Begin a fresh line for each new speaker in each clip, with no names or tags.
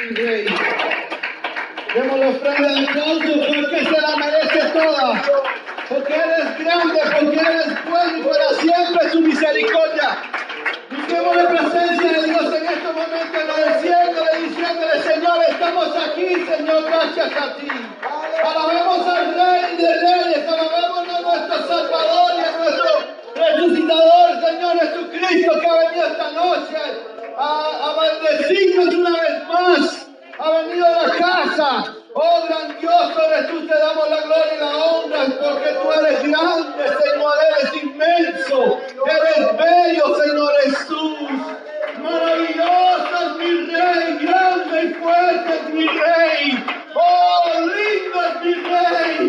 mi Rey. Demos la ofrenda de aplauso porque se la merece toda. Porque eres grande, porque eres bueno y para siempre su misericordia. Busquemos la presencia de Dios en este momento, agradeciéndole, diciéndole, Señor, estamos aquí, Señor, gracias a ti. Alabemos al Rey de Reyes, alabemos a nuestro Salvador y a nuestro resucitador, Señor Jesucristo, que ha venido esta noche a bendecirnos una vez más. Ha venido a la casa. Oh, grandioso eres tú, te damos la gloria y la honra, porque tú eres grande, Señor, eres inmenso, eres bello, Señor Jesús. Maravilloso es mi Rey, grande y fuerte es mi Rey. Oh, lindo es mi Rey,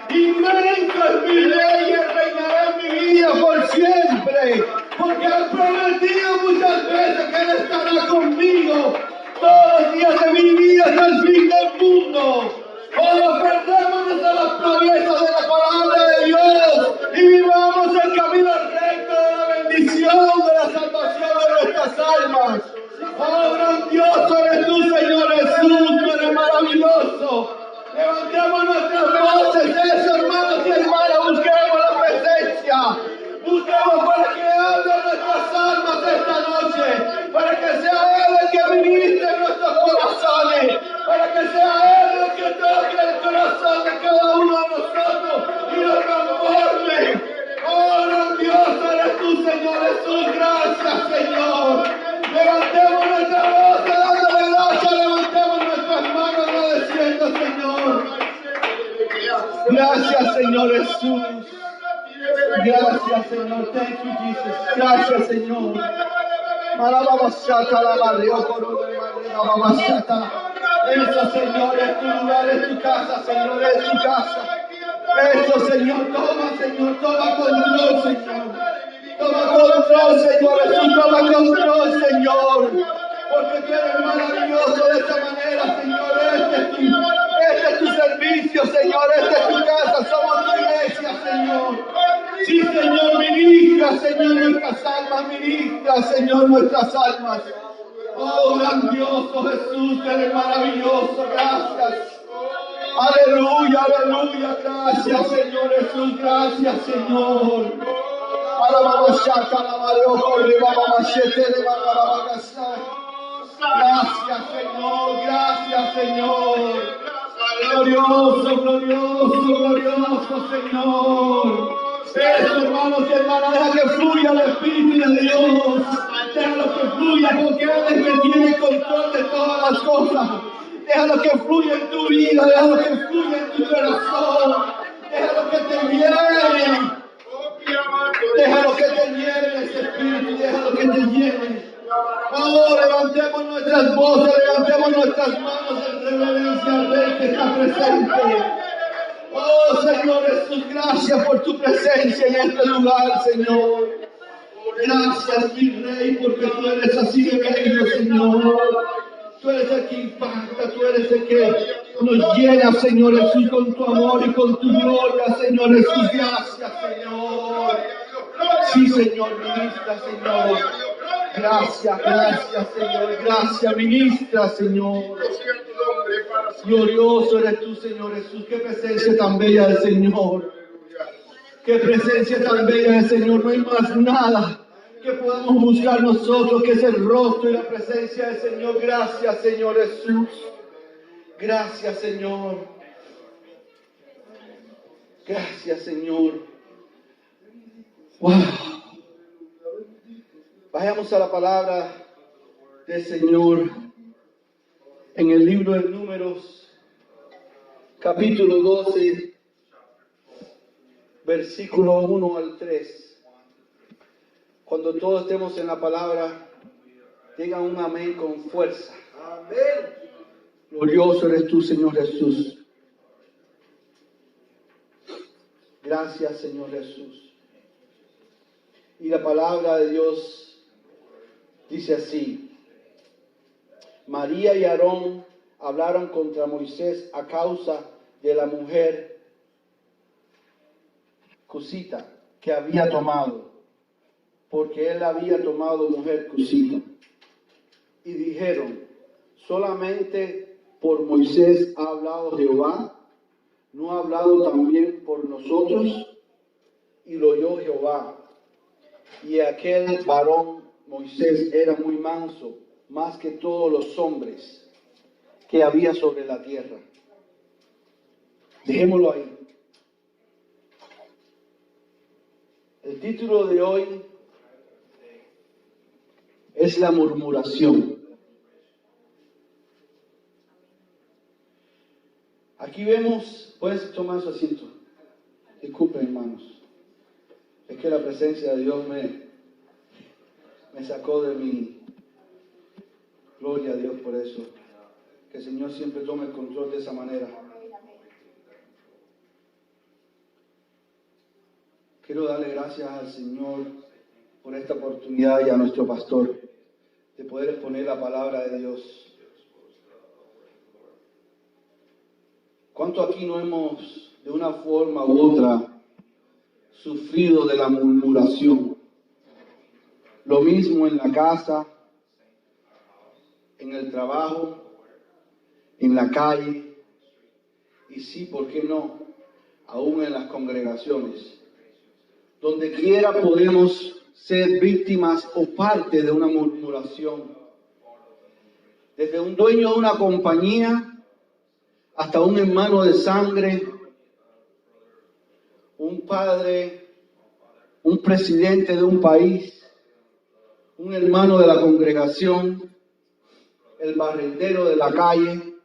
inmenso es mi Rey, y Él reinará en mi vida por siempre, porque ha prometido muchas veces que Él estará conmigo todos los días de mi vida hasta el fin del mundo. Oh, perdémonos de las promesas de la palabra de Dios y vivamos el camino recto de la bendición, de la salvación de nuestras almas. Oh, grandioso eres tú, Señor Jesús, tú eres maravilloso. Levantemos nuestras voces, eso, hermanos y hermanas, busquemos la presencia. Busquemos para que hable nuestras almas esta noche, para que sea Él el que ministre en nuestros corazones, para que sea Él el que toque el corazón de cada uno de nosotros y lo transforme. Oh, grandioso eres tú, Señor Jesús, gracias, Señor. Levantemos nuestra voz, dándole gracias, levantemos nuestras manos agradeciendo, Señor. Gracias, Señor Jesús. Gracias, Señor. Thank you, Jesus. Gracias, Señor. Eso, Señor, es tu lugar, es tu casa, Señor, es tu casa. Eso, Señor, toma control, Señor. Toma control, Señor Jesús, toma control, Señor. Porque tú eres maravilloso de esta manera, Señor. Este es tu servicio, Señor. Esta es tu casa, somos tu iglesia, Señor. Sí, Señor, ministra, Señor, nuestras almas, ministra, Señor, nuestras almas. Oh, grandioso Jesús, eres maravilloso, gracias. Aleluya, aleluya, gracias, Señor Jesús, gracias, Señor. Gracias, Señor, gracias, Señor. Glorioso, glorioso, glorioso, Señor. Eso, hermanos y hermanas, deja que fluya el Espíritu de Dios. Déjalo que fluya, porque Él es el que tiene control de todas las cosas. Déjalo que fluya en tu vida, déjalo que fluya en tu corazón. Déjalo que te llene. Déjalo que te llene ese Espíritu, déjalo que te llene. Oh, levantemos nuestras voces, levantemos nuestras manos en reverencia al Rey que está presente. Oh, Señor Jesús, gracias por tu presencia en este lugar, Señor. Gracias, mi Rey, porque tú eres así de bello, Señor. Tú eres el que impacta, tú eres el que nos llena, Señor Jesús, con tu amor y con tu gloria, Señor Jesús. Gracias, Señor. Sí, Señor, ministra, Señor. Gracias, gracias, Señor. Gracias, ministra, Señor. Glorioso eres tú, Señor Jesús. Qué presencia tan bella del Señor. Qué presencia tan bella del Señor. No hay más nada que podamos buscar nosotros que es el rostro y la presencia del Señor. Gracias, Señor Jesús. Gracias, Señor. Gracias, Señor. Wow. Vayamos a la palabra del Señor en el libro de Números, capítulo 12, versículo 1 al 3. Cuando todos estemos en la palabra, digan un amén con fuerza. Amén. Glorioso eres tú, Señor Jesús. Gracias, Señor Jesús. Y la palabra de Dios dice así: María y Aarón hablaron contra Moisés a causa de la mujer cusita que había tomado, porque él había tomado mujer cusita. Y dijeron: solamente por Moisés ha hablado Jehová, ¿no ha hablado también por nosotros? Y lo oyó Jehová. Y aquel varón Moisés era muy manso, más que todos los hombres que había sobre la tierra. Dejémoslo ahí. El título de hoy es la murmuración. Aquí vemos, puedes tomar su asiento. Disculpen, hermanos. Es que la presencia de Dios me sacó de mi gloria a Dios por eso. Que el Señor siempre tome el control de esa manera. Quiero darle gracias al Señor por esta oportunidad y a nuestro pastor de poder exponer la palabra de Dios. ¿Cuánto aquí no hemos, de una forma u otra, sufrido de la murmuración? Lo mismo en la casa, en el trabajo, en la calle, y sí, ¿por qué no? Aún en las congregaciones. Donde quiera podemos ser víctimas o parte de una murmuración. Desde un dueño de una compañía hasta un hermano de sangre, un padre, un presidente de un país, un hermano de la congregación, el barrendero de la calle,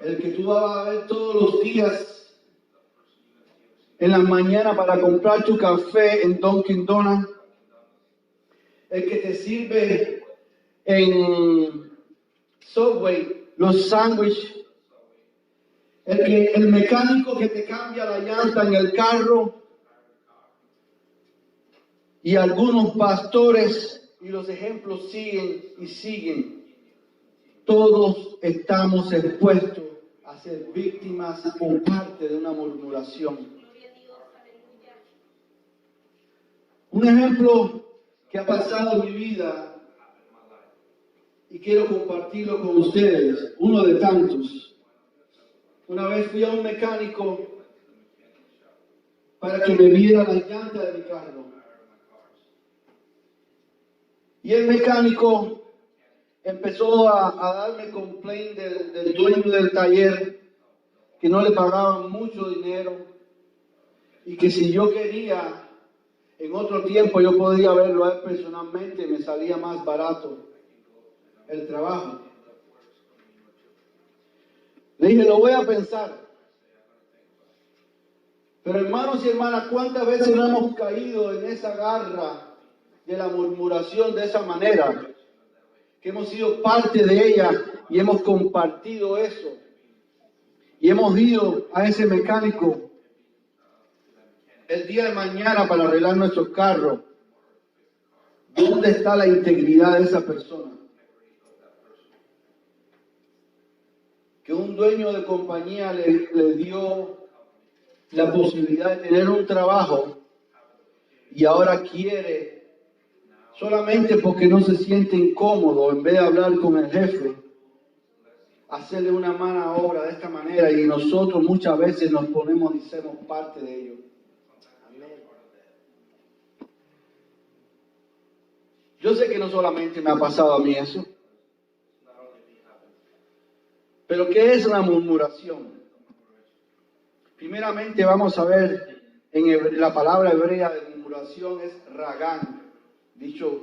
el que tú vas a ver todos los días en la mañana para comprar tu café en Dunkin' Donuts, el que te sirve en Subway los sándwiches, el mecánico que te cambia la llanta en el carro, y algunos pastores, y los ejemplos siguen y siguen. Todos estamos expuestos a ser víctimas o parte de una murmuración. Un ejemplo que ha pasado en mi vida y quiero compartirlo con ustedes, uno de tantos. Una vez fui a un mecánico para que me viera la llanta de mi carro. Y el mecánico empezó a darme complaint del dueño del taller, que no le pagaban mucho dinero y que si yo quería, en otro tiempo yo podía verlo a él personalmente, me salía más barato el trabajo. Le dije, lo voy a pensar. Pero hermanos y hermanas, ¿cuántas veces no hemos caído en esa garra de la murmuración de esa manera? Que hemos sido parte de ella y hemos compartido eso. Y hemos ido a ese mecánico el día de mañana para arreglar nuestros carros. ¿Dónde está la integridad de esa persona? Que un dueño de compañía le dio la posibilidad de tener un trabajo y ahora quiere, solamente porque no se siente incómodo, en vez de hablar con el jefe, hacerle una mala obra de esta manera, y nosotros muchas veces nos ponemos y somos parte de ello. Yo sé que no solamente me ha pasado a mí eso, pero ¿qué es la murmuración? Primeramente vamos a ver, la palabra hebrea de murmuración es ragán, dicho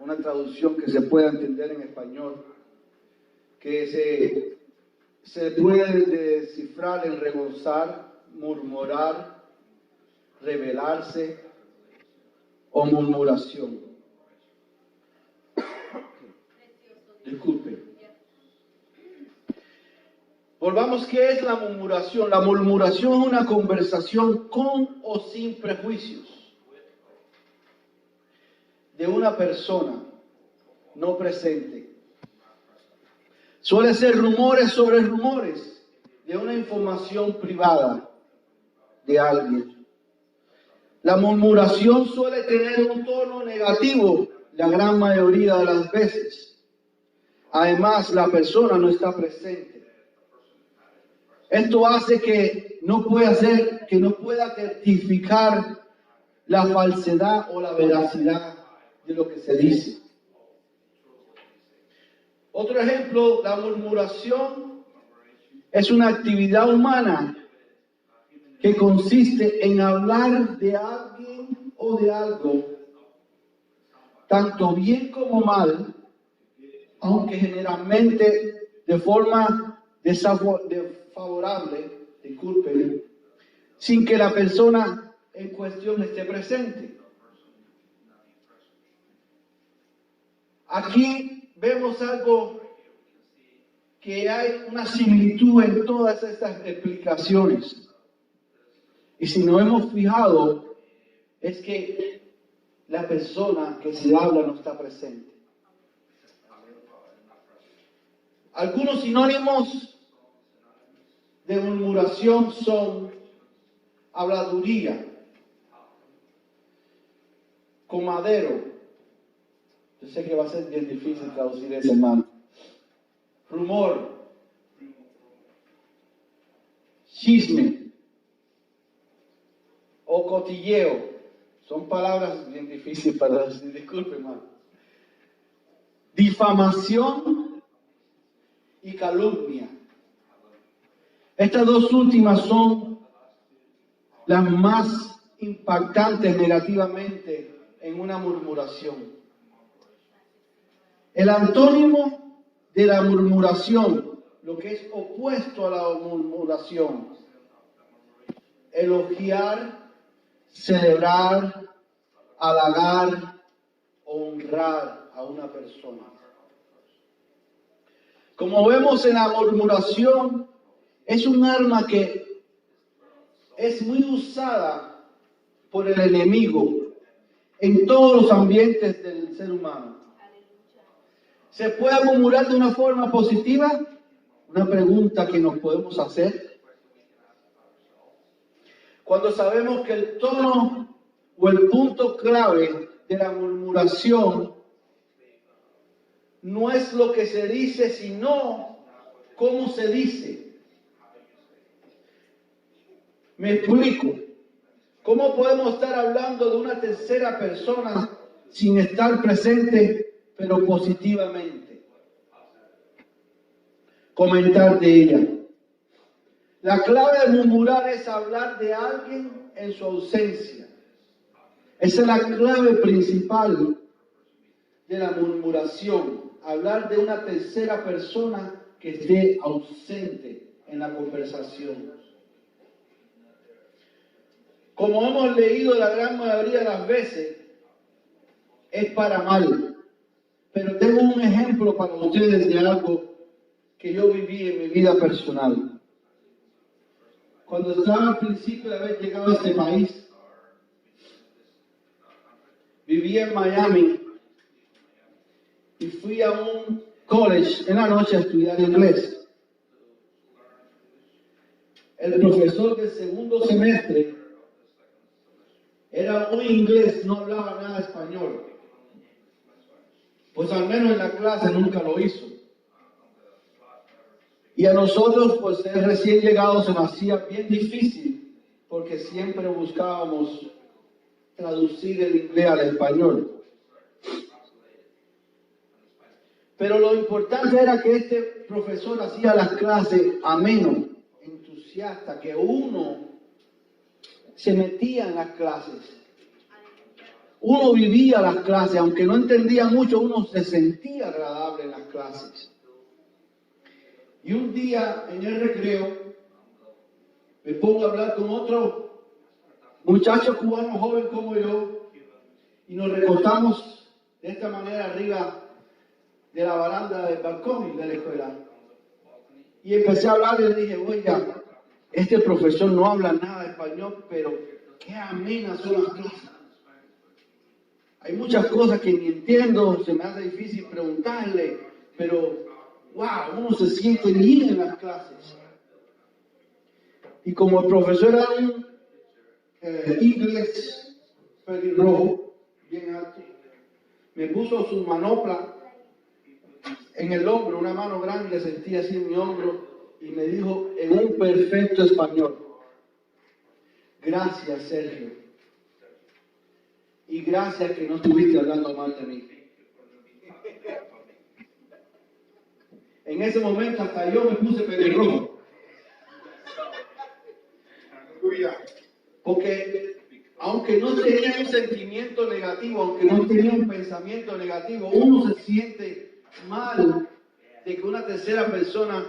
una traducción que se pueda entender en español, que se puede descifrar en rebosar, murmurar, rebelarse o murmuración. Disculpe. Volvamos, ¿qué es la murmuración? La murmuración es una conversación con o sin prejuicios de una persona no presente. Suele ser rumores sobre rumores de una información privada de alguien. La murmuración suele tener un tono negativo la gran mayoría de las veces. Además, la persona no está presente. Esto hace que no pueda certificar la falsedad o la veracidad de lo que se dice. Otro ejemplo, la murmuración es una actividad humana que consiste en hablar de alguien o de algo, tanto bien como mal, aunque generalmente de forma desfavorable, disculpen, sin que la persona en cuestión esté presente. Aquí vemos algo que hay una similitud en todas estas explicaciones. Y si nos hemos fijado, es que la persona que se habla no está presente. Algunos sinónimos de murmuración son habladuría, comadero. Yo sé que va a ser bien difícil traducir eso, hermano. Rumor, chisme o cotilleo. Son palabras bien difíciles para decir, disculpe, hermano. Difamación y calumnia. Estas dos últimas son las más impactantes negativamente en una murmuración. El antónimo de la murmuración, lo que es opuesto a la murmuración: elogiar, celebrar, halagar, honrar a una persona. Como vemos en la murmuración, es un arma que es muy usada por el enemigo en todos los ambientes del ser humano. ¿Se puede murmurar de una forma positiva? Una pregunta que nos podemos hacer. Cuando sabemos que el tono o el punto clave de la murmuración no es lo que se dice, sino cómo se dice. Me explico. ¿Cómo podemos estar hablando de una tercera persona sin estar presente, pero positivamente? Comentar de ella. La clave de murmurar es hablar de alguien en su ausencia. Esa es la clave principal de la murmuración. Hablar de una tercera persona que esté ausente en la conversación. Como hemos leído la gran mayoría de las veces, es para mal. Pero tengo un ejemplo para ustedes de algo que yo viví en mi vida personal. Cuando estaba al principio de haber llegado a este país, viví en Miami y fui a un college en la noche a estudiar inglés. El profesor del segundo semestre era un inglés, no hablaba nada español. Pues al menos en la clase nunca lo hizo. Y a nosotros, pues el recién llegado se nos hacía bien difícil, porque siempre buscábamos traducir el inglés al español. Pero lo importante era que este profesor hacía las clases ameno, entusiasta, que uno se metía en las clases. Uno vivía las clases, aunque no entendía mucho, uno se sentía agradable en las clases. Y un día en el recreo me pongo a hablar con otro muchacho cubano joven como yo y nos recostamos de esta manera arriba de la baranda del balcón de la escuela. Y empecé a hablar y le dije, oiga, este profesor no habla nada de español, pero qué amenas son las clases. Hay muchas cosas que ni entiendo, se me hace difícil preguntarle, pero wow, uno se siente bien en las clases. Y como el profesor era un inglés pelirrojo, bien alto, me puso su manopla en el hombro, una mano grande sentí así en mi hombro y me dijo en un perfecto español: gracias, Sergio, y gracias que no estuviste hablando mal de mí. En ese momento hasta yo me puse pelirrojo. Porque aunque no tenía un sentimiento negativo, aunque no tenía un pensamiento negativo, uno se siente mal de que una tercera persona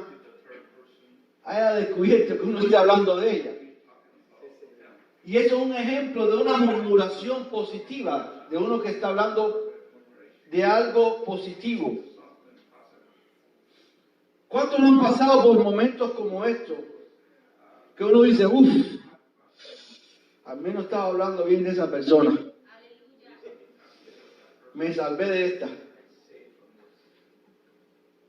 haya descubierto que uno esté hablando de ella. Y eso es un ejemplo de una murmuración positiva, de uno que está hablando de algo positivo. ¿Cuántos no han pasado por momentos como estos? Que uno dice, al menos estaba hablando bien de esa persona. Me salvé de esta.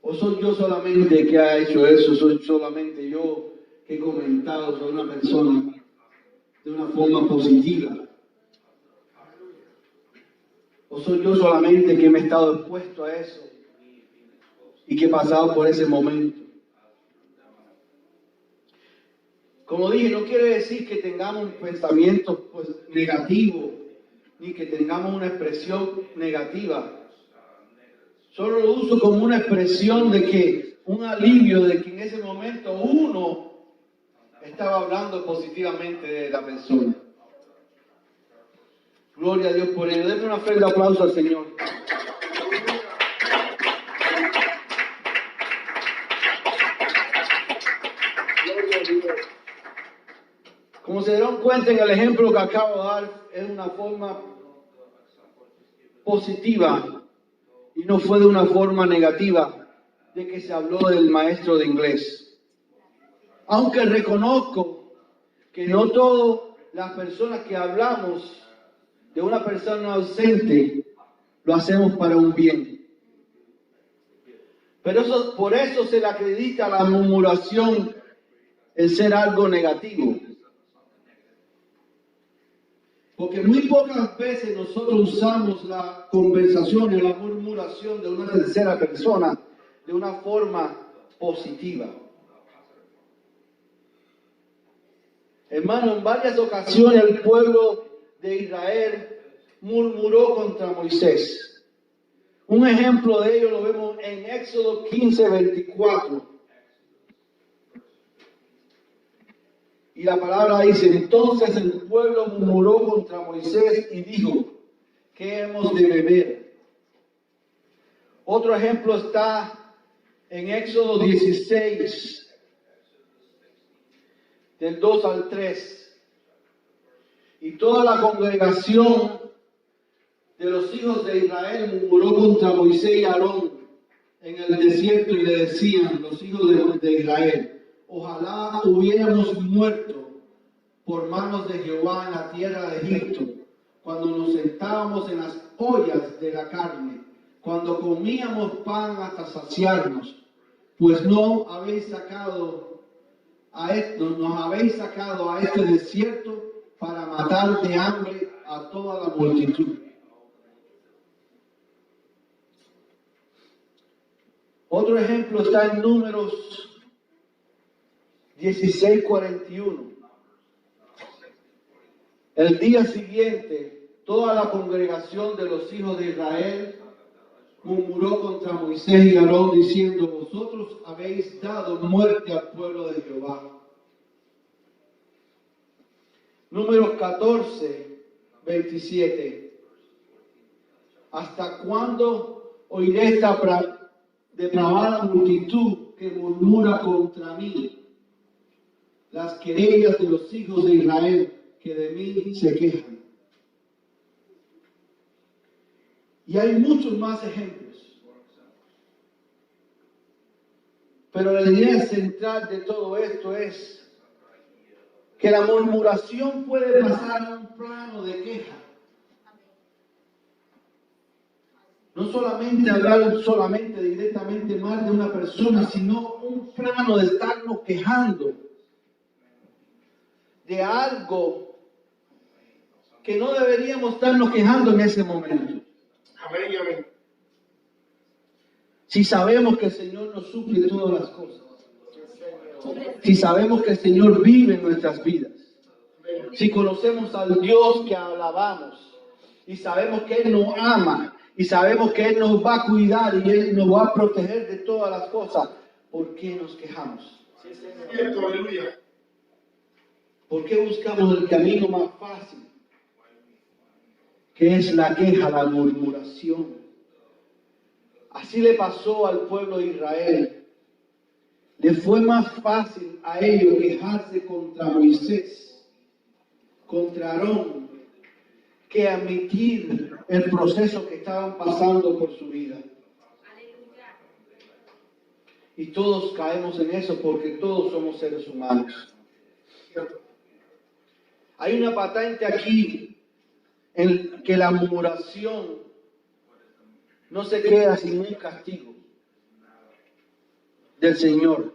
¿O soy yo solamente que ha hecho eso? ¿Soy solamente yo que he comentado sobre una persona de una forma positiva? ¿O soy yo solamente que me he estado expuesto a eso y que he pasado por ese momento? Como dije, no quiere decir que tengamos un pensamiento negativo, ni que tengamos una expresión negativa. Solo lo uso como una expresión de que, un alivio de que en ese momento uno estaba hablando positivamente de la persona. Gloria a Dios por ello. Denme una fuerte aplauso al Señor. Como se dieron cuenta en el ejemplo que acabo de dar, es una forma positiva y no fue de una forma negativa de que se habló del maestro de inglés. Aunque reconozco que no todas las personas que hablamos de una persona ausente lo hacemos para un bien. Pero por eso se le acredita la murmuración el ser algo negativo. Porque muy pocas veces nosotros usamos la conversación y la murmuración de una tercera persona de una forma positiva. Hermano, en varias ocasiones el pueblo de Israel murmuró contra Moisés. Un ejemplo de ello lo vemos en Éxodo 15:24. Y la palabra dice: entonces el pueblo murmuró contra Moisés y dijo: ¿qué hemos de beber? Otro ejemplo está en Éxodo 16, del 2 al 3. Y toda la congregación de los hijos de Israel murmuró contra Moisés y Aarón en el desierto y le decían los hijos de Israel: ojalá hubiéramos muerto por manos de Jehová en la tierra de Egipto, cuando nos sentábamos en las ollas de la carne, cuando comíamos pan hasta saciarnos, pues nos habéis sacado a este desierto para matar de hambre a toda la multitud. Otro ejemplo está en Números 16:41. El día siguiente, toda la congregación de los hijos de Israel murmuró contra Moisés y Aarón diciendo: vosotros habéis dado muerte al pueblo de Jehová. Números 14:27. ¿Hasta cuándo oiré esta depravada multitud que murmura contra mí? Las querellas de los hijos de Israel que de mí se quejan. Y hay muchos más ejemplos. Pero la idea central de todo esto es que la murmuración puede pasar a un plano de queja. No solamente hablar directamente mal de una persona, sino un plano de estarnos quejando de algo que no deberíamos estarnos quejando en ese momento.
Amén, amén.
Si sabemos que el Señor nos suple todas las cosas. Si sabemos que el Señor vive en nuestras vidas. Si conocemos al Dios que alabamos. Y sabemos que Él nos ama. Y sabemos que Él nos va a cuidar y Él nos va a proteger de todas las cosas. ¿Por qué nos quejamos? ¿Por qué buscamos el camino más fácil? Que es la queja, la murmuración. Así le pasó al pueblo de Israel. Le fue más fácil a ellos quejarse contra Moisés, contra Aarón, que admitir el proceso que estaban pasando por su vida. Y todos caemos en eso porque todos somos seres humanos. Hay una patente aquí en que la murmuración no se queda sin un castigo del Señor.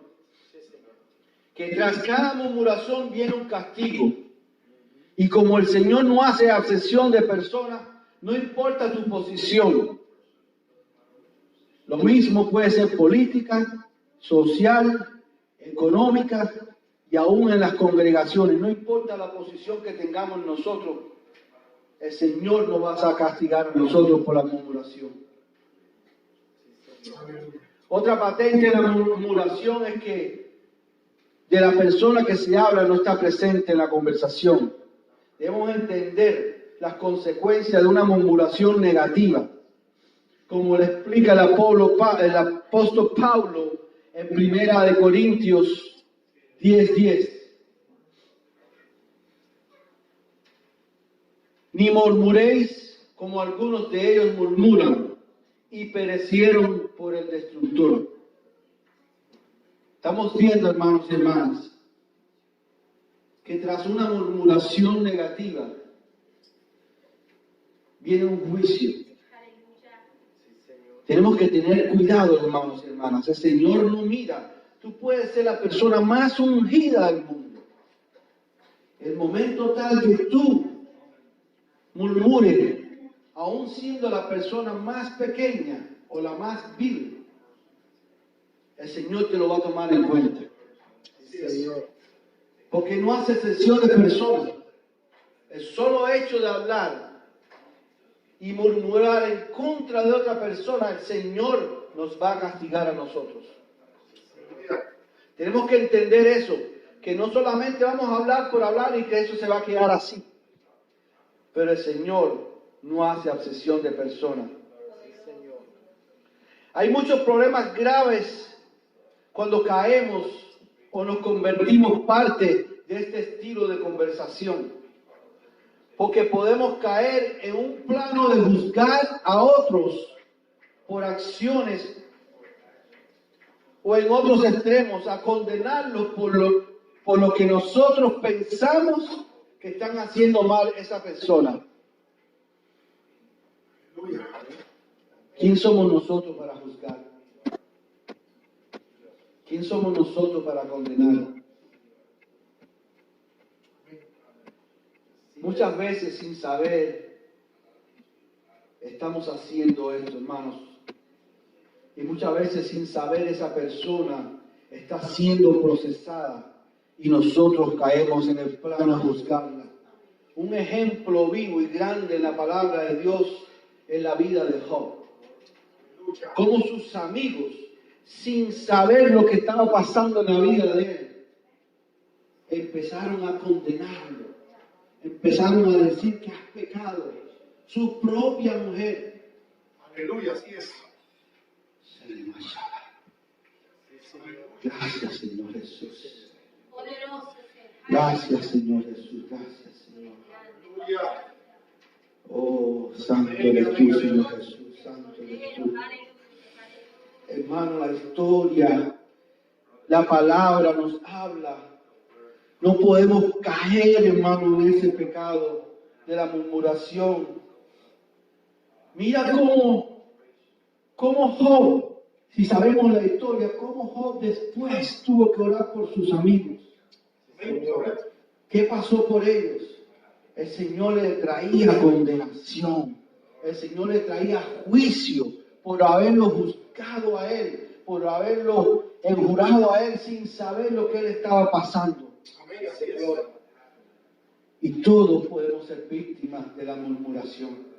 Que tras cada murmuración viene un castigo. Y como el Señor no hace acepción de personas, no importa tu posición. Lo mismo puede ser política, social, económica y aún en las congregaciones. No importa la posición que tengamos nosotros, el Señor nos va a castigar a nosotros por la murmuración. Otra patente de la murmuración es que de la persona que se habla no está presente en la conversación. Debemos entender las consecuencias de una murmuración negativa, como le explica el apóstol Pablo en 1 Corintios 10:10. Ni murmuréis como algunos de ellos murmuran y perecieron por el destructor. Estamos viendo, hermanos y hermanas, que tras una murmuración negativa viene un juicio. Tenemos que tener cuidado, hermanos y hermanas. El Señor no mira. Tú puedes ser la persona más ungida del mundo. El momento tal que tú murmures, aún siendo la persona más pequeña o la más vil, el Señor te lo va a tomar en cuenta. Señor. Porque no hace excepción de personas. El solo hecho de hablar y murmurar en contra de otra persona, el Señor nos va a castigar a nosotros. Tenemos que entender eso, que no solamente vamos a hablar por hablar y que eso se va a quedar así. Pero el Señor no hace acepción de personas. Hay muchos problemas graves cuando caemos o nos convertimos parte de este estilo de conversación. Porque podemos caer en un plano de juzgar a otros por acciones o en otros extremos a condenarlos por lo que nosotros pensamos que están haciendo mal esa persona. ¿Quién somos nosotros para juzgar? ¿Quién somos nosotros para condenar? Muchas veces sin saber estamos haciendo esto, hermanos. Y muchas veces sin saber esa persona está siendo procesada y nosotros caemos en el plano de juzgarla. Un ejemplo vivo y grande en la palabra de Dios es la vida de Job. Como sus amigos, sin saber lo que estaba pasando en la vida de él, empezaron a condenarlo. Empezaron a decir que has pecado. Su propia mujer.
Aleluya, así es.
Gracias, Señor Jesús. Gracias, Señor Jesús. Gracias, Señor. Oh, santo eres tú, Señor Jesús. Santo eres tú. Hermano, la historia, la palabra nos habla. No podemos caer, hermano, en ese pecado de la murmuración. Mira cómo Job, si sabemos la historia, cómo Job después tuvo que orar por sus amigos. ¿Qué pasó por ellos? El Señor le traía condenación. El Señor le traía juicio por haberlo juzgado a él, por haberlo enjurado a él sin saber lo que él estaba pasando. Y todos podemos ser víctimas de la murmuración.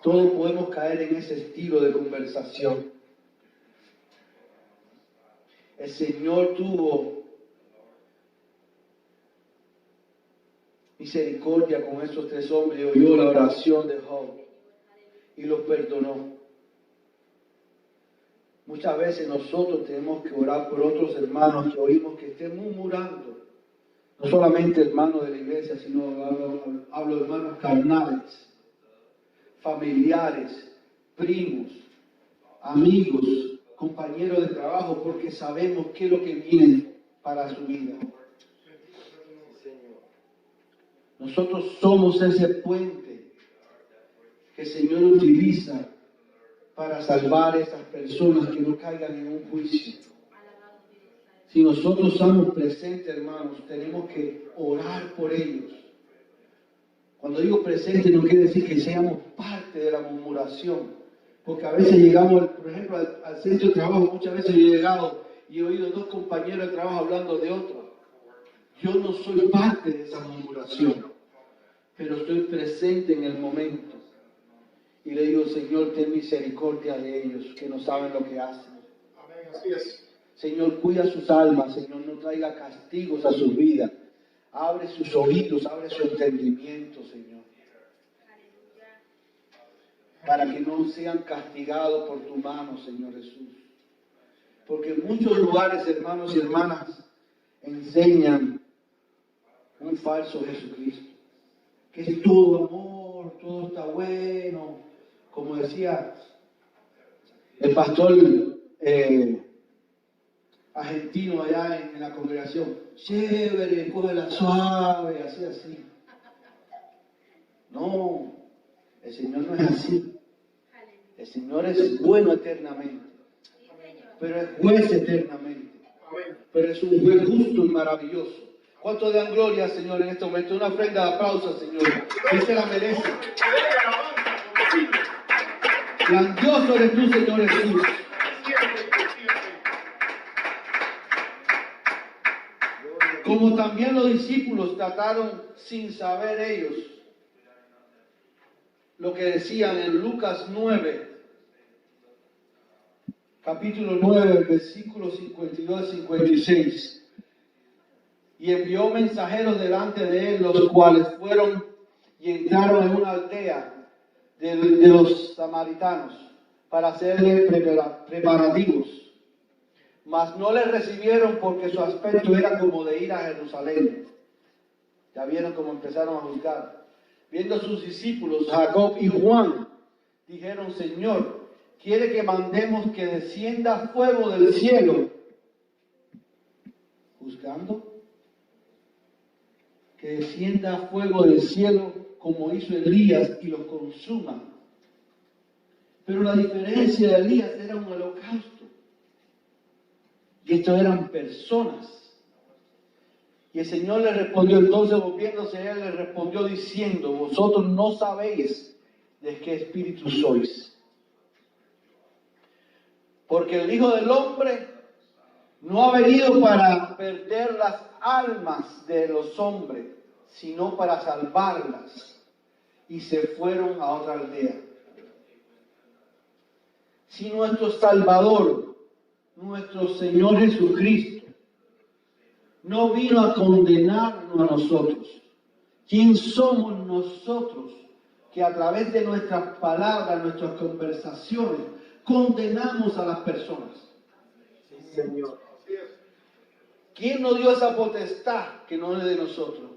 Todos podemos caer en ese estilo de conversación. El Señor tuvo misericordia con esos 3 hombres y oyó la oración de Job y los perdonó. Muchas veces nosotros tenemos que orar por otros hermanos que oímos que estén murmurando. No solamente hermanos de la iglesia, sino hablo de hermanos carnales, familiares, primos, amigos, compañeros de trabajo, porque sabemos qué es lo que viene para su vida. Nosotros somos ese puente que el Señor utiliza para salvar a esas personas que no caigan en un juicio. Si nosotros estamos presentes, hermanos, tenemos que orar por ellos. Cuando digo presente no quiere decir que seamos parte de la murmuración, porque a veces llegamos, por ejemplo, al centro de trabajo. Muchas veces yo he llegado y he oído 2 compañeros de trabajo hablando de otro. Yo no soy parte de esa murmuración, pero estoy presente en el momento. Y le digo, Señor, ten misericordia de ellos, que no saben lo que hacen.
Amén, así es.
Señor, cuida sus almas, Señor, no traiga castigos a sus vidas. Abre sus oídos, abre su entendimiento, Señor. Para que no sean castigados por tu mano, Señor Jesús. Porque en muchos lugares, hermanos y hermanas, enseñan un falso Jesucristo. Que es todo amor, todo está bueno. Como decía el pastor argentino allá en la congregación, chévere, cógela suave, así. No, el Señor no es así. El Señor es bueno eternamente, pero es juez eternamente, pero es un juez justo y maravilloso. ¿Cuánto dan gloria al Señor en este momento? Una ofrenda de aplauso, Señor. Él se la merece. Grandioso eres tú, Señor Jesús. Como también los discípulos trataron sin saber ellos lo que decían en Lucas 9, capítulo 9, versículos 52 y 56. Y envió mensajeros delante de él, los cuales fueron y entraron en una aldea de los samaritanos para hacerle preparativos. Mas no le recibieron porque su aspecto era como de ir a Jerusalén. Ya vieron cómo empezaron a juzgar. Viendo sus discípulos, Jacob y Juan, dijeron, Señor, ¿quiere que mandemos que descienda fuego del cielo? ¿Juzgando? Que descienda fuego del cielo como hizo Elías y los consuma. Pero la diferencia de Elías era un holocausto. Y estos eran personas. Y el Señor le respondió, entonces volviéndose a él, le respondió diciendo, vosotros no sabéis de qué espíritu sois. Porque el Hijo del Hombre no ha venido para perder las almas de los hombres, sino para salvarlas. Y se fueron a otra aldea. Si nuestro Salvador, nuestro Señor Jesucristo, no vino a condenarnos a nosotros, ¿quién somos nosotros que a través de nuestras palabras, nuestras conversaciones, condenamos a las personas?
Sí, Señor.
¿Quién nos dio esa potestad que no es de nosotros?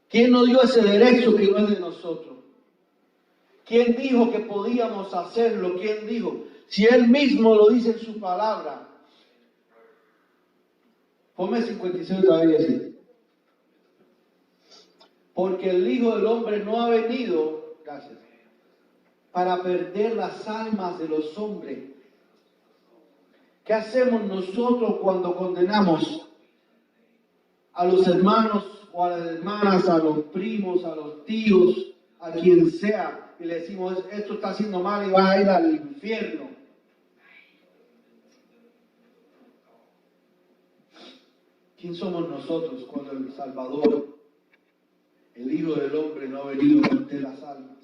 ¿Quién nos dio ese derecho que no es de nosotros? ¿Quién dijo que podíamos hacerlo? ¿Quién dijo? Si Él mismo lo dice en su palabra. Ponme 56 otra vez así. Porque el Hijo del Hombre no ha venido, gracias, para perder las almas de los hombres. ¿Qué hacemos nosotros cuando condenamos a los hermanos o a las hermanas, a los primos, a los tíos, a quien sea y le decimos, esto está haciendo mal y vas a ir al infierno. ¿Quién somos nosotros cuando el Salvador, el Hijo del Hombre, no ha venido a meter las almas?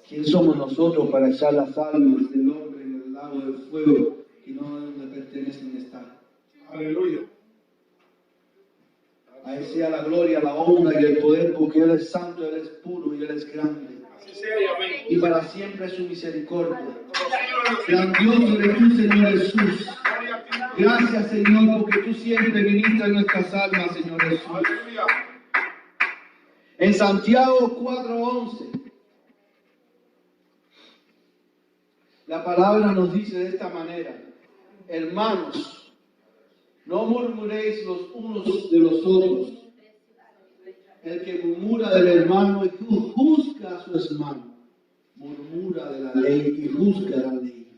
¿Quién somos nosotros para echar las almas del hombre en el lago del fuego que no es donde pertenecen estar?
Aleluya.
A Él sea la gloria, la honra y el poder, porque Él es santo, Él es puro y Él es grande.
Así sea, amén.
Y para siempre es su misericordia. Grandioso eres tú, Señor Jesús. Gracias, Señor, porque tú siempre ministras nuestras almas, Señor Jesús.
Aleluya.
En Santiago 4:11, la palabra nos dice de esta manera: hermanos, no murmuréis los unos de los otros. El que murmura del hermano y juzga a su hermano, murmura de la ley y juzga la ley.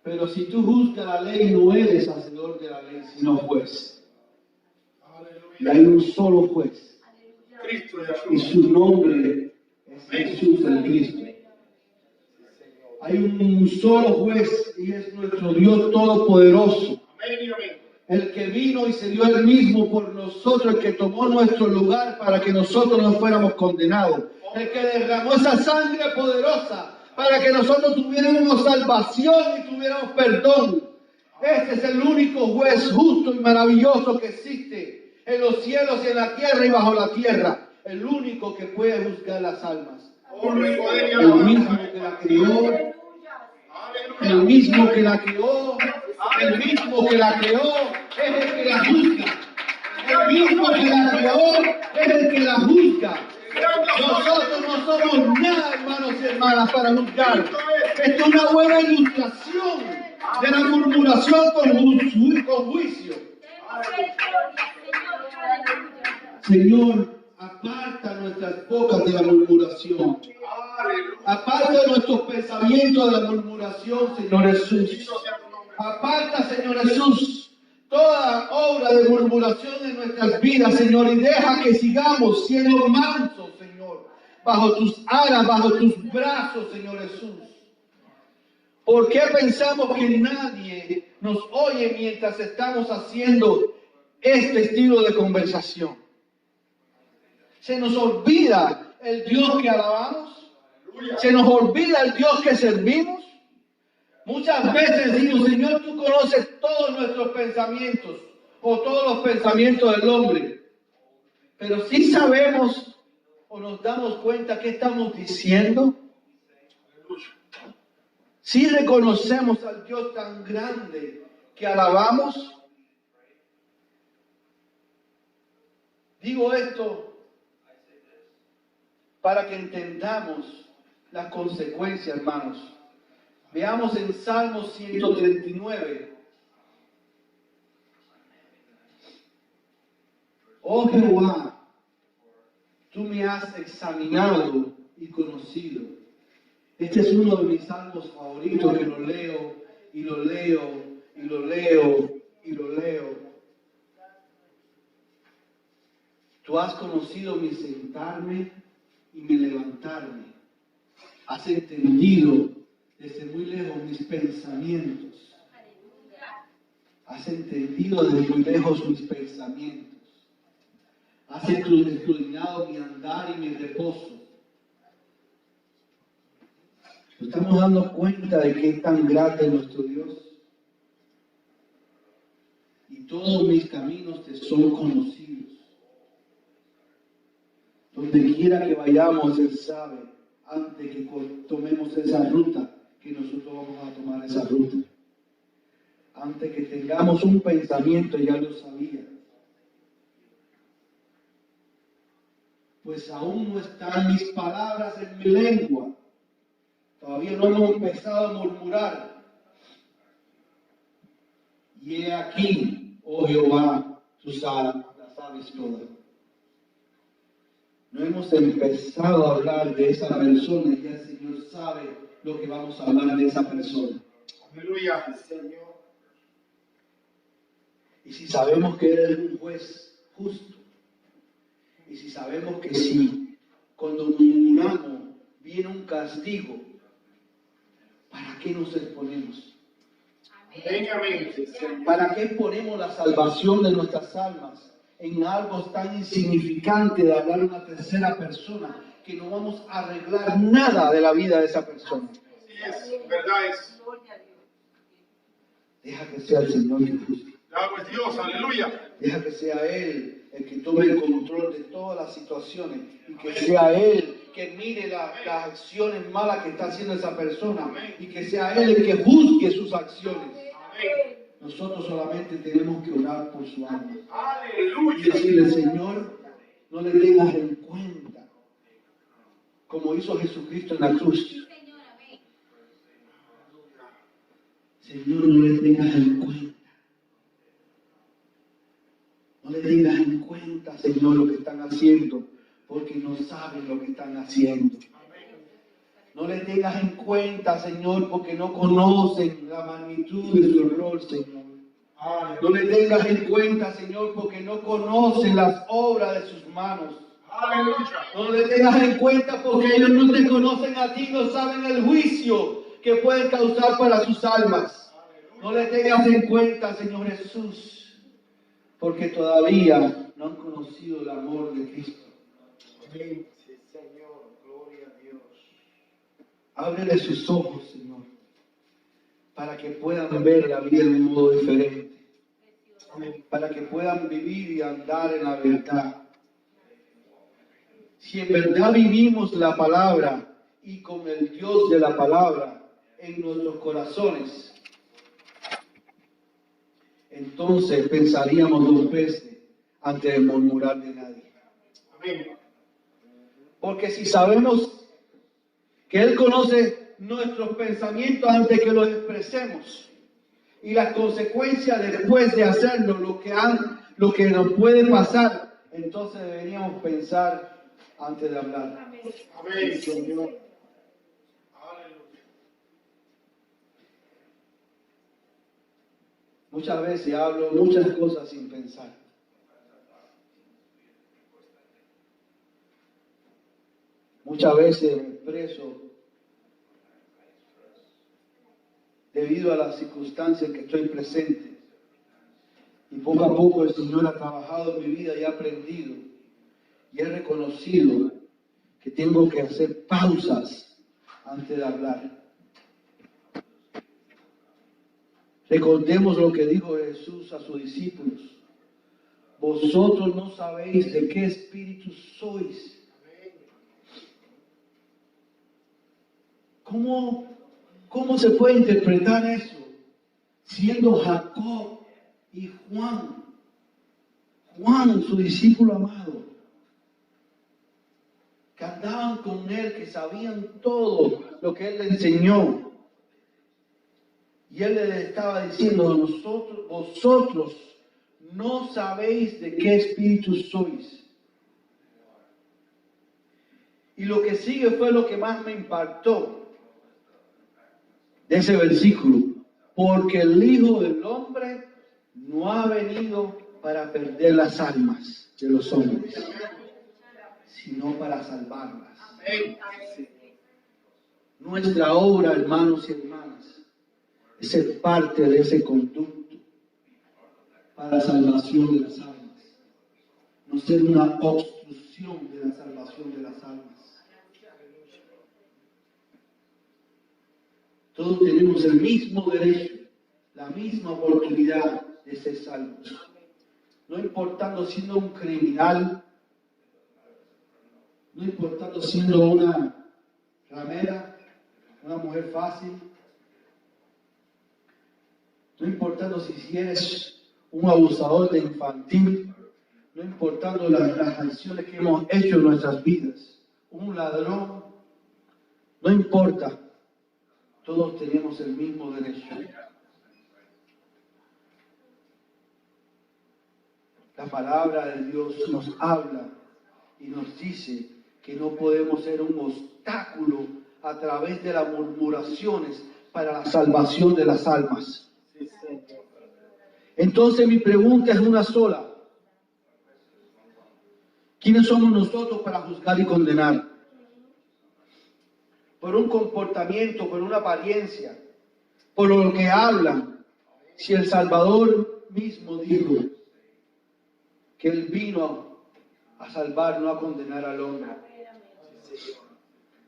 Pero si tú juzgas la ley, no eres hacedor de la ley, sino juez. Y hay un solo juez,
Cristo
y
Jesús.
su nombre es Jesús el Cristo. Hay un solo juez y es nuestro Dios Todopoderoso,
Amén y amén.
el que vino y se dio él mismo por nosotros, el que tomó nuestro lugar para que nosotros no fuéramos condenados, el que derramó esa sangre poderosa para que nosotros tuviéramos salvación y tuviéramos perdón. Ese es el único juez justo y maravilloso que existe en los cielos y en la tierra y bajo la tierra, el único que puede juzgar las almas.
Honra y poder y
El mismo
alabanza.
que la crió, el
Aleluya.
mismo que la creó, el mismo que la creó es el que la juzga. El mismo que la creó es el que la juzga. Nosotros no somos nada, hermanos y hermanas, para juzgar. Esto es una buena ilustración de la murmuración con juicio. Señor, aparta nuestras bocas de la murmuración. Aparta nuestros pensamientos de la murmuración, Señor Jesús. Aparta, Señor Jesús, toda obra de murmuración en nuestras vidas, Señor, y deja que sigamos siendo mansos, Señor, bajo tus alas, bajo tus brazos, Señor Jesús. ¿Por qué pensamos que nadie nos oye mientras estamos haciendo este estilo de conversación? Se nos olvida el Dios que alabamos, se nos olvida el Dios que servimos. Muchas veces decimos, Señor, tú conoces todos nuestros pensamientos o todos los pensamientos del hombre. Pero sí sabemos o nos damos cuenta qué estamos diciendo. Sí reconocemos al Dios tan grande que alabamos. Digo esto para que entendamos las consecuencias, hermanos. Veamos en Salmos 139. Oh Jehová, tú me has examinado y conocido. Este es uno de mis salmos favoritos que lo leo y lo leo y lo leo y lo leo. Tú has conocido mi sentarme y mi levantarme. Has entendido desde muy lejos mis pensamientos. Has entendido desde muy lejos mis pensamientos. Has escudriñado mi andar y mi reposo. ¿Nos estamos dando cuenta de que es tan grande nuestro Dios? Y todos mis caminos te son conocidos. Donde quiera que vayamos, Él sabe, antes que tomemos esa ruta, que nosotros vamos a tomar esa ruta. Antes que tengamos un pensamiento, ya lo sabía. Pues aún no están mis palabras en mi lengua. Todavía no hemos empezado a murmurar. Y he aquí, oh Jehová, tú las sabes todas. No hemos empezado a hablar de esa persona y ya el Señor sabe lo que vamos a hablar de esa persona.
Aleluya, Señor.
Y si sabemos que eres un juez justo, Y si sabemos que sí, cuando murmuramos viene un castigo, ¿para qué nos exponemos? ¿Para qué ponemos la salvación de nuestras almas en algo tan insignificante de hablar a una tercera persona que no vamos a arreglar nada de la vida de esa persona?
Verdad es.
Deja que sea el Señor Jesús.
Es Dios, aleluya.
Deja que sea Él el que tome el control de todas las situaciones y que sea Él que mire las acciones malas que está haciendo esa persona y que sea Él el que juzgue sus acciones. Nosotros solamente tenemos que orar por su alma. Y decirle, Señor, no le tengas en cuenta, como hizo Jesucristo en la cruz. Señor, no le tengas en cuenta. No le tengas en cuenta, Señor, lo que están haciendo, porque no saben lo que están haciendo. No le tengas en cuenta, Señor, porque no conocen la magnitud de su error, Señor. No le tengas en cuenta, Señor, porque no conocen las obras de sus manos. No le tengas en cuenta porque ellos no te conocen a ti, no saben el juicio que pueden causar para sus almas. No le tengas en cuenta, Señor Jesús, porque todavía no han conocido el amor de Cristo.
Amén. Sí, Señor, gloria a Dios.
Ábrele sus ojos, Señor, para que puedan ver la vida de un modo diferente. Para que puedan vivir y andar en la verdad. Si en verdad vivimos la palabra y con el Dios de la palabra en nuestros corazones, entonces pensaríamos 2 veces antes de murmurar de nadie.
Amén.
Porque si sabemos que Él conoce nuestros pensamientos antes que los expresemos y las consecuencias después de hacerlo, lo que nos puede pasar, entonces deberíamos pensar antes de hablar.
Amén, Señor.
Muchas veces hablo muchas cosas sin pensar. Muchas veces me expreso debido a las circunstancias en que estoy presente. Y poco a poco el Señor ha trabajado en mi vida y he aprendido y he reconocido que tengo que hacer pausas antes de hablar. Recordemos lo que dijo Jesús a sus discípulos. Vosotros no sabéis de qué espíritu sois. ¿Cómo se puede interpretar eso? Siendo Jacob y Juan, su discípulo amado, que andaban con él, que sabían todo lo que él le enseñó. Y él le estaba diciendo, vosotros no sabéis de qué espíritu sois. Y lo que sigue fue lo que más me impactó de ese versículo. Porque el Hijo del Hombre no ha venido para perder las almas de los hombres, sino para salvarlas. Nuestra obra, hermanos y hermanas, es ser parte de ese conducto para la salvación de las almas, no ser una obstrucción de la salvación de las almas. Todos tenemos el mismo derecho, la misma oportunidad de ser salvos. No importando siendo un criminal, no importando siendo una ramera, una mujer fácil, no importando si eres un abusador de infantil, no importando las acciones que hemos hecho en nuestras vidas, un ladrón, no importa, todos tenemos el mismo derecho. La palabra de Dios nos habla y nos dice que no podemos ser un obstáculo a través de las murmuraciones para la salvación de las almas. Entonces mi pregunta es una sola. ¿Quiénes somos nosotros para juzgar y condenar? Por un comportamiento, por una apariencia, por lo que hablan. Si el Salvador mismo dijo que Él vino a salvar, no a condenar al hombre.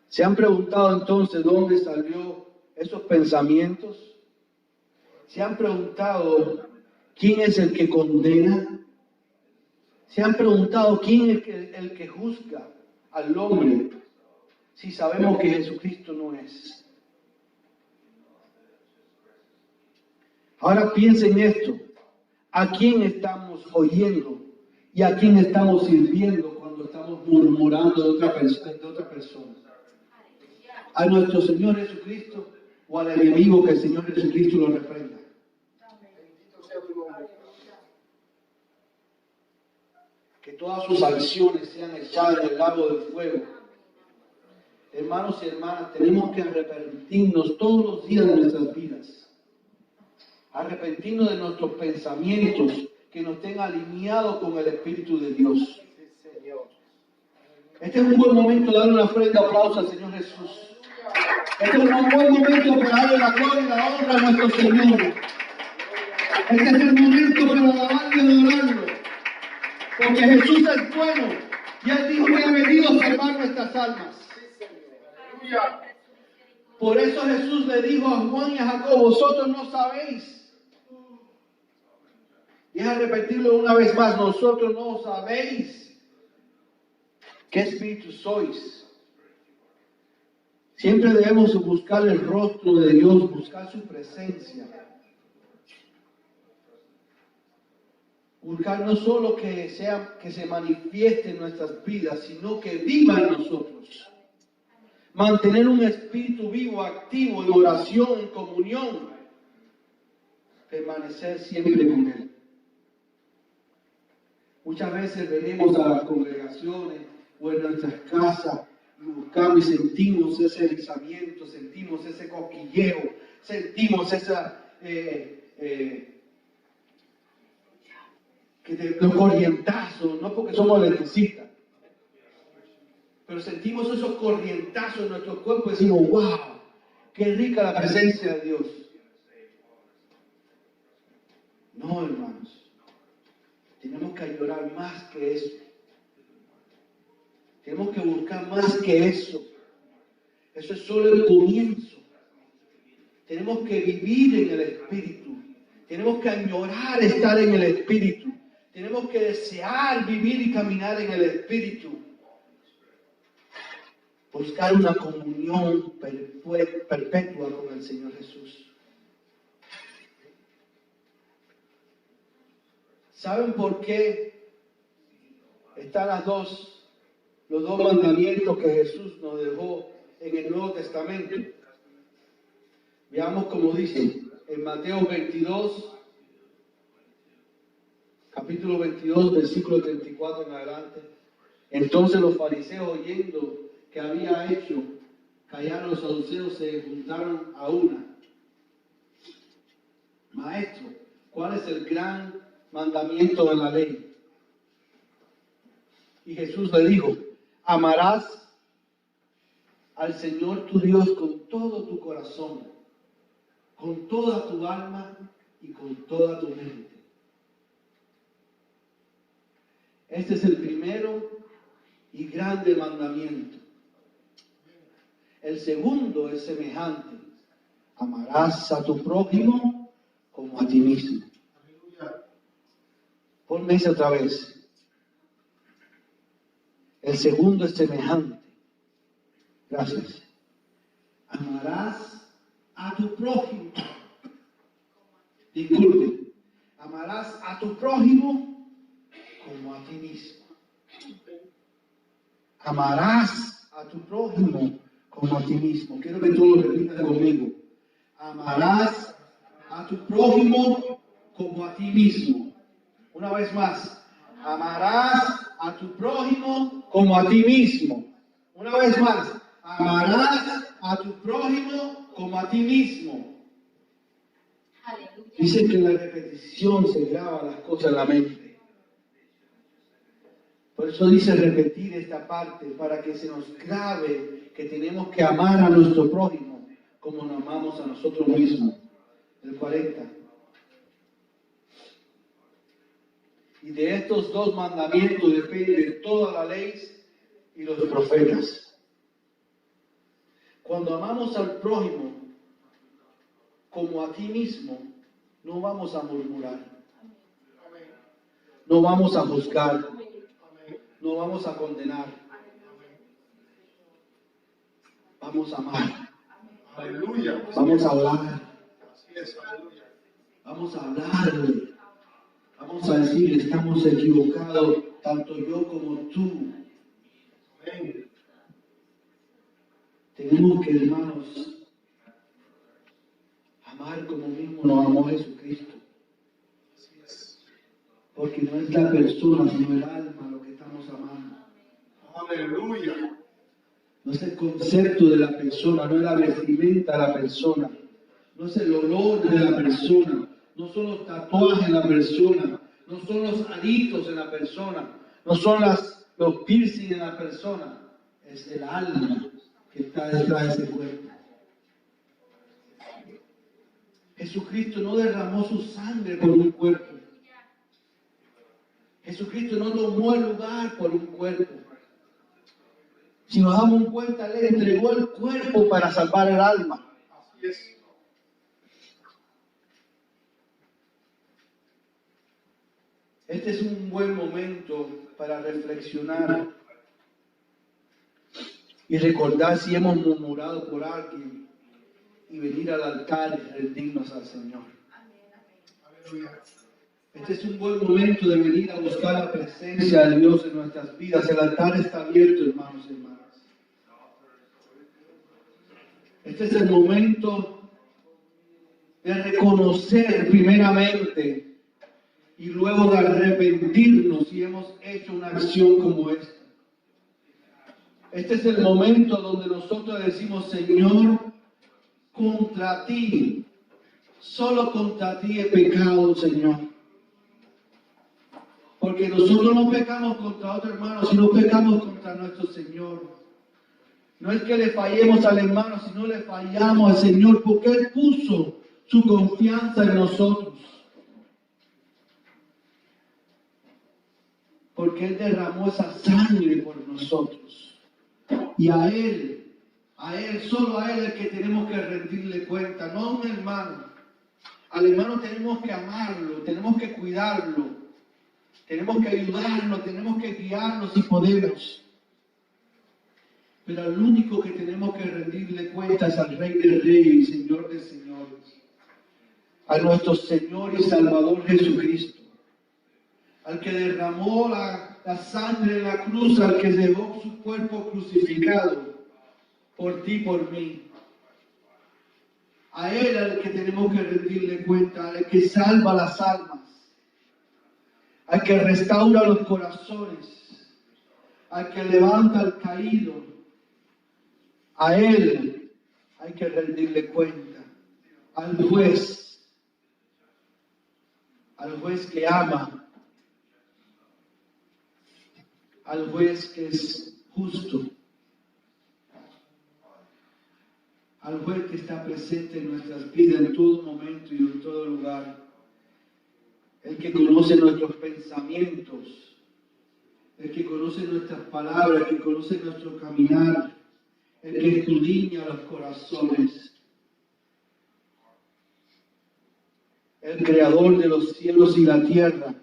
¿Se han preguntado entonces dónde salió esos pensamientos? ¿Se han preguntado quién es el que condena? ¿Se han preguntado quién es el que juzga al hombre si sabemos que Jesucristo no es? Ahora piensen esto. ¿A quién estamos oyendo y a quién estamos sirviendo cuando estamos murmurando de otra persona? ¿A nuestro Señor Jesucristo o al enemigo que el Señor Jesucristo lo reprenda? Que todas sus acciones sean echadas en el lago del fuego. Hermanos y hermanas, tenemos que arrepentirnos todos los días de nuestras vidas. Arrepentirnos de nuestros pensamientos que nos estén alineados con el Espíritu de Dios. Este es un buen momento de darle una ofrenda de aplauso al Señor Jesús. Este es un buen momento para darle la gloria y la honra a nuestro Señor. Este es el momento para alabarlo y adorarlo. Porque Jesús es bueno y Él dijo que ha venido a salvar nuestras almas. Por eso Jesús le dijo a Juan y a Jacob: vosotros no sabéis. Y es a repetirlo una vez más: nosotros no sabéis qué espíritu sois. Siempre debemos buscar el rostro de Dios, buscar su presencia. Buscar no solo que se manifieste en nuestras vidas, sino que viva en nosotros. Mantener un espíritu vivo, activo, en oración, en comunión. Permanecer siempre con Él. Muchas veces venimos a las congregaciones o en nuestras casas y buscamos y sentimos ese erizamiento, sentimos ese cosquilleo, sentimos esa... los corrientazos, no porque somos electricistas, pero sentimos esos corrientazos en nuestro cuerpo y decimos: wow, qué rica la presencia de Dios. No, hermanos, tenemos que llorar más que eso. Tenemos que buscar más que eso. Eso es solo el comienzo. Tenemos que vivir en el Espíritu. Tenemos que añorar estar en el Espíritu. Tenemos que desear vivir y caminar en el Espíritu. Buscar una comunión perpetua con el Señor Jesús. ¿Saben por qué están los dos mandamientos que Jesús nos dejó en el Nuevo Testamento? Veamos cómo dice en Mateo 22, capítulo 22, versículo 34 en adelante. Entonces los fariseos, oyendo que había hecho callar a los saduceos, se juntaron a una. Maestro, ¿cuál es el gran mandamiento de la ley? Y Jesús le dijo: amarás al Señor tu Dios con todo tu corazón, con toda tu alma y con toda tu mente. Este es el primero y grande mandamiento. El segundo es semejante: amarás a tu prójimo como a ti mismo. Ponme esa otra vez. El segundo es semejante. Gracias. Amarás a tu prójimo. Disculpe. Amarás a tu prójimo como a ti mismo. Amarás a tu prójimo como a ti mismo. Quiero que tú lo repitas conmigo. Amarás a tu prójimo como a ti mismo. Una vez más. Amarás a tu prójimo como a ti mismo. Una vez más. Amarás a tu prójimo como a ti mismo. Dice que en la repetición se graban las cosas en la mente. Por eso dice repetir esta parte, para que se nos grabe que tenemos que amar a nuestro prójimo como nos amamos a nosotros mismos. El 40. Y de estos dos mandamientos depende toda la ley y los profetas. Cuando amamos al prójimo como a ti mismo, no vamos a murmurar, no vamos a juzgar, no vamos a condenar. Vamos a amar.
Aleluya.
Vamos a hablar.
Así es, aleluya.
Vamos a hablarle. Vamos a decir, estamos equivocados, tanto yo como tú.
Amén.
Tenemos que, hermanos, amar como mismo nos amó Jesucristo.
Así es.
Porque no es la persona, sino el alma lo que estamos amando.
Aleluya.
No es el concepto de la persona, no es la vestimenta de la persona, no es el olor de la persona, no son los tatuajes de la persona, no son los aritos en la persona, no son los piercing en la persona, es el alma que está detrás de ese cuerpo. Jesucristo no derramó su sangre por un cuerpo. Jesucristo no tomó el lugar por un cuerpo. Si nos damos cuenta, Él entregó el cuerpo para salvar el alma.
Así es.
Este es un buen momento para reflexionar y recordar si hemos murmurado por alguien y venir al altar y rendirnos al Señor.
Aleluya.
Este es un buen momento de venir a buscar la presencia de Dios en nuestras vidas. El altar está abierto, hermanos y hermanas. Este es el momento de reconocer primeramente y luego de arrepentirnos si hemos hecho una acción como esta. Este es el momento donde nosotros decimos, Señor, contra ti, solo contra ti he pecado, Señor. Porque nosotros no pecamos contra otro hermano, sino pecamos contra nuestro Señor. No es que le fallemos al hermano, sino le fallamos al Señor, porque Él puso su confianza en nosotros. Porque Él derramó esa sangre por nosotros. Y a Él, solo a Él es que tenemos que rendirle cuenta, no a un hermano. Al hermano tenemos que amarlo, tenemos que cuidarlo, tenemos que ayudarlo, tenemos que guiarlo si podemos. Pero al único que tenemos que rendirle cuenta es al Rey de Reyes y Señor de Señores, a nuestro Señor y Salvador Jesucristo, al que derramó la sangre en la cruz, al que dejó su cuerpo crucificado por ti y por mí. A Él al que tenemos que rendirle cuenta, al que salva las almas, al que restaura los corazones, al que levanta al caído. A Él hay que rendirle cuenta, al juez que ama, al juez que es justo, al juez que está presente en nuestras vidas en todo momento y en todo lugar, el que conoce nuestros pensamientos, el que conoce nuestras palabras, el que conoce nuestro caminar, el que escudriña los corazones, el creador de los cielos y la tierra.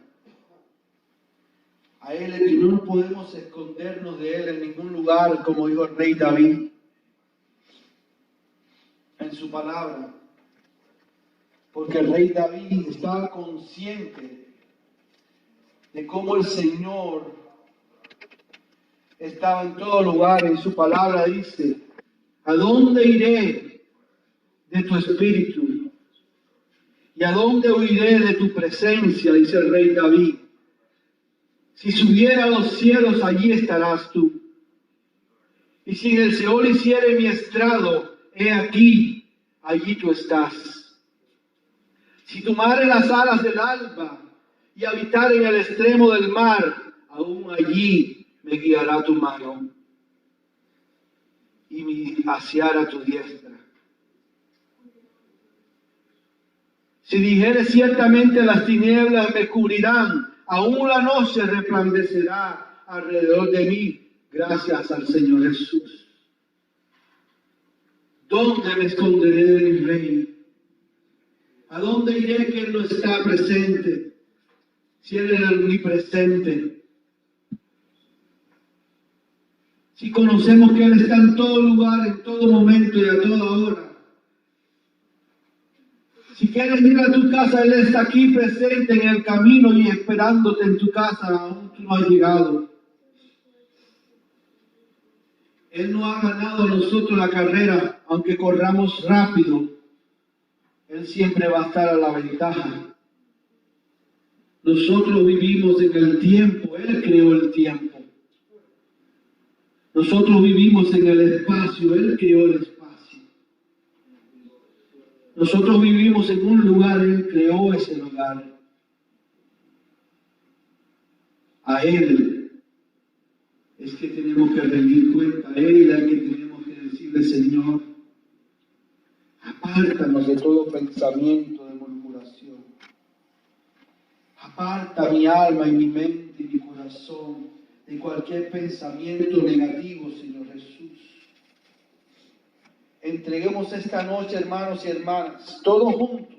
A Él es que no podemos escondernos de Él en ningún lugar, como dijo el rey David en su palabra. Porque el rey David estaba consciente de cómo el Señor estaba en todo lugar. En su palabra dice, ¿a dónde iré de tu espíritu? ¿Y a dónde huiré de tu presencia? Dice el rey David. Si subiera a los cielos, allí estarás tú. Y si en el Seol hiciere mi estrado, he aquí, allí tú estás. Si tomare las alas del alba y habitar en el extremo del mar, aún allí me guiará tu mano y me asiará tu diestra. Si dijere ciertamente las tinieblas me cubrirán, aún la noche resplandecerá alrededor de mí, gracias al Señor Jesús. ¿Dónde me esconderé de mi Rey? ¿A dónde iré que Él no está presente? Si Él es el omnipresente. Si conocemos que Él está en todo lugar, en todo momento y a toda hora. Si quieres ir a tu casa, Él está aquí presente en el camino y esperándote en tu casa, aún tú no has llegado. Él no ha ganado a nosotros la carrera, aunque corramos rápido. Él siempre va a estar a la ventaja. Nosotros vivimos en el tiempo, Él creó el tiempo. Nosotros vivimos en el espacio, Él creó el espacio. Nosotros vivimos en un lugar, Él creó ese lugar. A Él es que tenemos que rendir cuenta, a Él es que tenemos que decirle, Señor, apártanos de todo pensamiento de murmuración. Aparta mi alma y mi mente y mi corazón de cualquier pensamiento negativo, Señor Jesús. Entreguemos esta noche, hermanos y hermanas, todos juntos,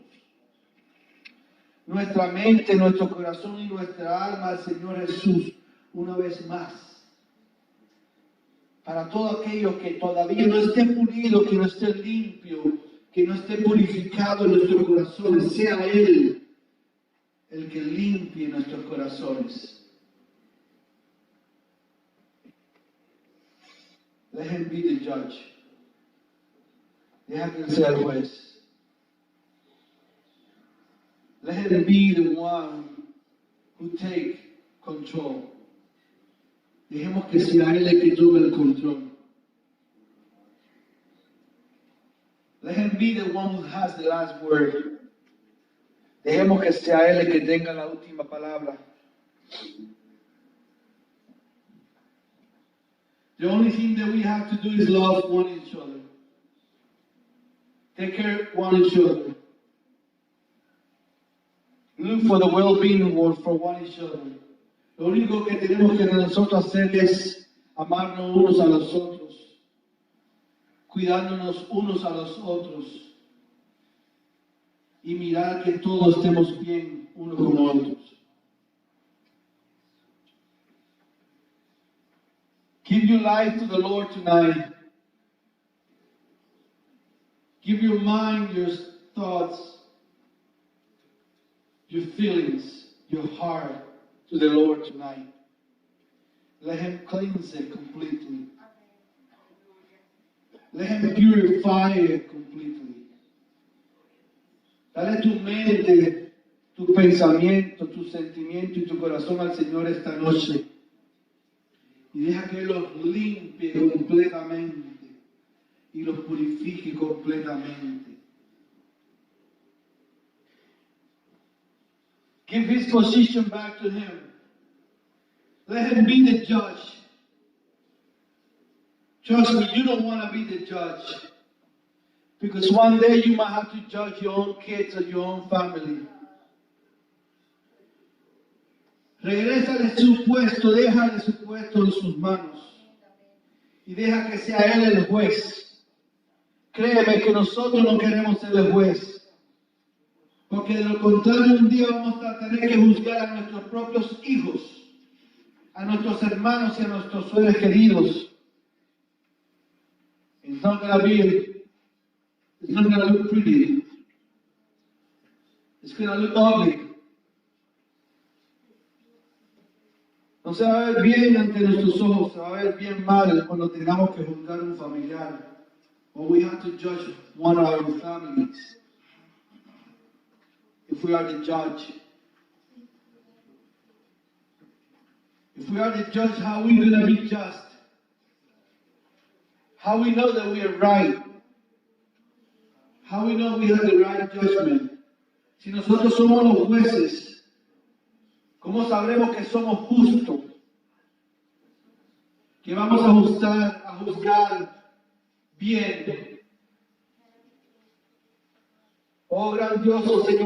nuestra mente, nuestro corazón y nuestra alma al Señor Jesús una vez más. Para todo aquello que todavía no esté pulido, que no esté limpio, que no esté purificado en nuestros corazones, sea Él el que limpie nuestros corazones. Let Him be the judge. Deja que Él sea el juez. Let Him be the one who take control. Dejemos que sea Él el que tome el control. Let Him be the one who has the last word. Dejemos que sea Él el que tenga la última palabra. The only thing that we have to do is love one each other. Take care of one each other. Look for the well-being for one each other. Lo único que tenemos que nosotros hacer es amarnos unos a los otros, cuidándonos unos a los otros y mirar que todos estemos bien unos con otros. Give your life to the Lord tonight. Give your mind, your thoughts, your feelings, your heart to the Lord tonight. Let Him cleanse it completely. Let Him purify it completely. Dale tu mente, tu pensamiento, tu sentimiento y tu corazón al Señor esta noche. Y deja que Él los limpie completamente y los purifique completamente. Give His position back to Him. Let Him be the judge. Trust me, you don't want to be the judge. Because one day you might have to judge your own kids or your own family. Regresa de su puesto, deja de su puesto en sus manos. Y deja que sea Él el juez. Créeme que nosotros no queremos ser el juez. Porque de lo contrario un día vamos a tener que juzgar a nuestros propios hijos, a nuestros hermanos y a nuestros seres queridos. It's not going to look pretty. It's going to look ugly. No se va a ver bien ante nuestros ojos, se va a ver bien mal cuando tengamos que juzgar a un familiar. Or we have to judge one of our families. If we are the judge. If we are the judge, how are we going to be just? How we know that we are right? How we know we have the right judgment? Si nosotros somos los jueces, ¿cómo sabremos que somos justos? que vamos a juzgar bien. Oh grandioso Señor.